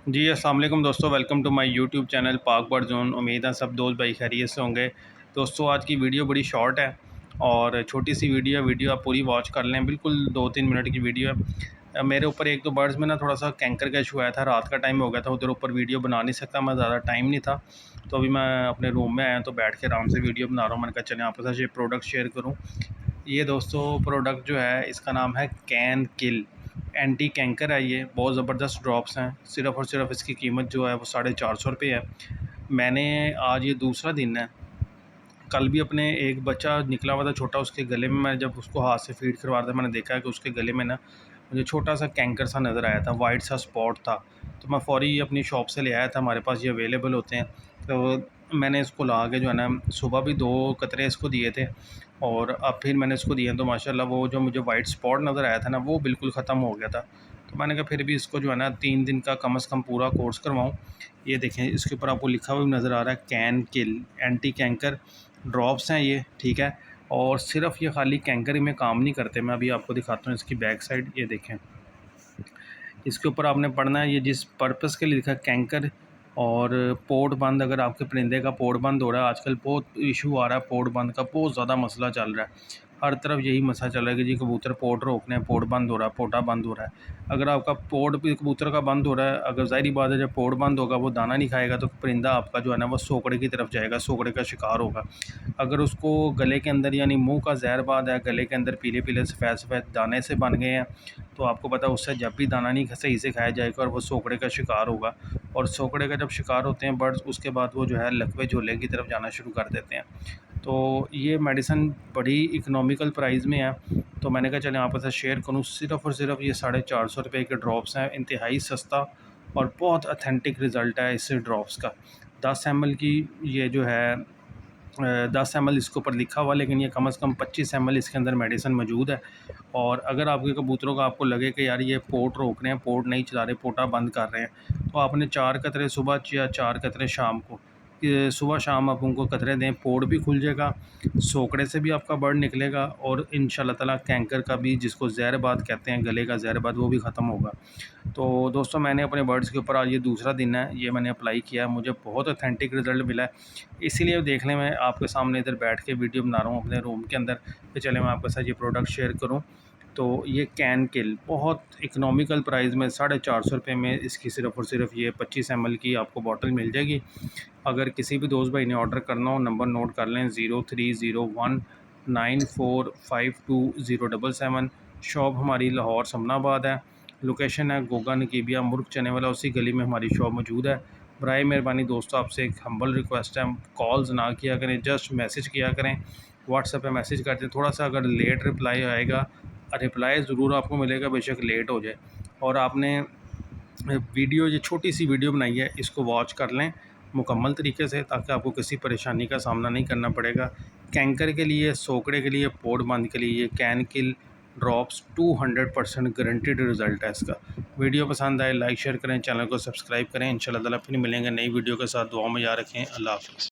जी अस्सलाम वालेकुम दोस्तों, welcome to my YouTube channel Pak bird zone. उम्मीद है सब दोस्त भाई खैरियत से होंगे। दोस्तों आज की वीडियो बड़ी शॉर्ट है और छोटी सी वीडियो आप पूरी वॉच कर लें। बिल्कुल 2-3 मिनट की वीडियो है। मेरे ऊपर एक दो बर्ड्स में ना थोड़ा सा कैंकर का इशू आया था, रात का टाइम हो गया था, उधर ऊपर वीडियो बना नहीं सकता मैं, ज़्यादा टाइम नहीं था। तो अभी मैं अपने रूम में आया तो बैठ के आराम से वीडियो बना रहा हूँ। मैंने कहा चलें आपके साथ ये प्रोडक्ट शेयर करूँ। ये दोस्तों प्रोडक्ट जो है इसका नाम है कैन किल। एंटी कैंकर है, ये बहुत ज़बरदस्त ड्रॉप्स हैं। सिर्फ़ और सिर्फ इसकी कीमत जो है वो 450 है। मैंने आज ये दूसरा दिन है, कल भी अपने एक बच्चा निकला हुआ था छोटा, उसके गले में मैं जब उसको हाथ से फीड करवा रहा था, मैंने देखा कि उसके गले में ना मुझे छोटा सा कैंकर सा नज़र आया था, वाइट सा स्पॉट था। तो मैं फ़ौरी अपनी शॉप से ले आया था, हमारे पास ये अवेलेबल होते हैं। तो मैंने इसको ला के जो है ना सुबह भी 2 कतरे इसको दिए थे और अब फिर मैंने इसको दिए तो माशाल्लाह वो जो मुझे वाइट स्पॉट नज़र आया था ना वो बिल्कुल ख़त्म हो गया था। तो मैंने कहा फिर भी इसको जो है ना 3 दिन का कम से कम पूरा कोर्स करवाऊँ। ये देखें इसके ऊपर आपको लिखा हुआ भी नज़र आ रहा है can kill anti canker drops हैं ये, ठीक है। और सिर्फ़ ये खाली कैंकर ही में काम नहीं करते। मैं अभी आपको दिखाता हूँ इसकी बैक साइड, ये देखें। इसके ऊपर आपने पढ़ना है ये जिस पर्पस के लिए लिखा है कैंकर और पोर्ट बंद। अगर आपके परिंदे का पोर्ट बंद हो रहा है, आजकल बहुत इशू आ रहा है पोर्ट बंद का, बहुत ज़्यादा मसला चल रहा है। हर तरफ यही मसला चल रहा है कि जी कबूतर पोर्ट रोकने हैं, पोर्ट बंद हो रहा है, पोटा बंद हो रहा है। अगर आपका पोर्ट भी कबूतर का बंद हो रहा है, अगर ज़ाहिर बात है जब पोर्ट बंद होगा वो दाना नहीं खाएगा तो परिंदा आपका जो है ना वो सोकड़े की तरफ जाएगा, सोकड़े का शिकार होगा। अगर उसको गले के अंदर यानी मुंह का जहरबाद है, गले के अंदर पीले पीले सफ़ेद सफ़ेद दाने से बन गए हैं, तो आपको पता है उससे जब भी दाना नहीं सही से खाया जाएगा और वो सोकड़े का शिकार होगा। और सोकड़े का जब शिकार होते हैं बर्ड्स, उसके बाद वो जो है लकवे झोले की तरफ जाना शुरू कर देते हैं। तो ये मेडिसिन बड़ी इकोनॉमिकल प्राइस में है, तो मैंने कहा चलें आपके साथ शेयर करूँ। सिर्फ़ और सिर्फ ये 450 के ड्रॉप्स हैं, इंतहाई सस्ता और बहुत ऑथेंटिक रिज़ल्ट है इस ड्रॉप्स का। 10 एमएल की ये जो है 10 एमएल इसके ऊपर लिखा हुआ, लेकिन ये कम से कम 25 एमएल इसके अंदर मेडिसिन मौजूद है। और अगर आपके कबूतरों का आपको लगे कि यार ये पोर्ट रोक रहे हैं, पोर्ट नहीं चला रहे, पोटा बंद कर रहे हैं, तो आपने 4 कतरे सुबह या 4 कतरे शाम को, सुबह शाम आप उनको कतरे दें, पोर्ट भी खुल जाएगा, सोकड़े से भी आपका बर्ड निकलेगा और इंशाल्लाह ताला कैंकर का भी, जिसको ज़हरबाद कहते हैं, गले का ज़हरबाद, वो भी ख़त्म होगा। तो दोस्तों मैंने अपने बर्ड्स के ऊपर आज ये दूसरा दिन है, ये मैंने अप्लाई किया है, मुझे बहुत ऑथेंटिक रिज़ल्ट मिला है। इसीलिए देखने में आपके सामने इधर बैठ के वीडियो बना रहा हूँ अपने रूम के अंदर कि चले मैं आपके साथ ये प्रोडक्ट शेयर करूँ। तो ये कैन किल बहुत इकोनॉमिकल प्राइस में 450 में इसकी सिर्फ़ और सिर्फ ये 25 एमएल की आपको बॉटल मिल जाएगी। अगर किसी भी दोस्त भाई ने ऑर्डर करना हो, नंबर नोट कर लें 030194520777। शॉप हमारी लाहौर समनाबाद है। लोकेशन है गोगा नकीबिया मुर्ग चने वाला, उसी गली में हमारी शॉप मौजूद है। बराए मेहरबानी दोस्तों आपसे एक हम्बल रिक्वेस्ट है, कॉल्स ना किया करें, जस्ट मैसेज किया करें। व्हाट्सएप पे मैसेज करते हैं, थोड़ा सा अगर लेट रिप्लाई आएगा, रिप्लाई ज़रूर आपको मिलेगा, बेशक लेट हो जाए। और आपने वीडियो, ये छोटी सी वीडियो बनाई है, इसको वॉच कर लें मुकम्मल तरीके से, ताकि आपको किसी परेशानी का सामना नहीं करना पड़ेगा। कैंकर के लिए, सोकड़े के लिए, पोर्ट बंद के लिए ये can kill drops 200% guaranteed result है इसका। वीडियो पसंद आए लाइक शेयर करें, चैनल को सब्सक्राइब करें। इंशाल्लाह ताला फिर मिलेंगे नई वीडियो के साथ। दुआ में याद रखें। अल्लाह हाफ़िज़।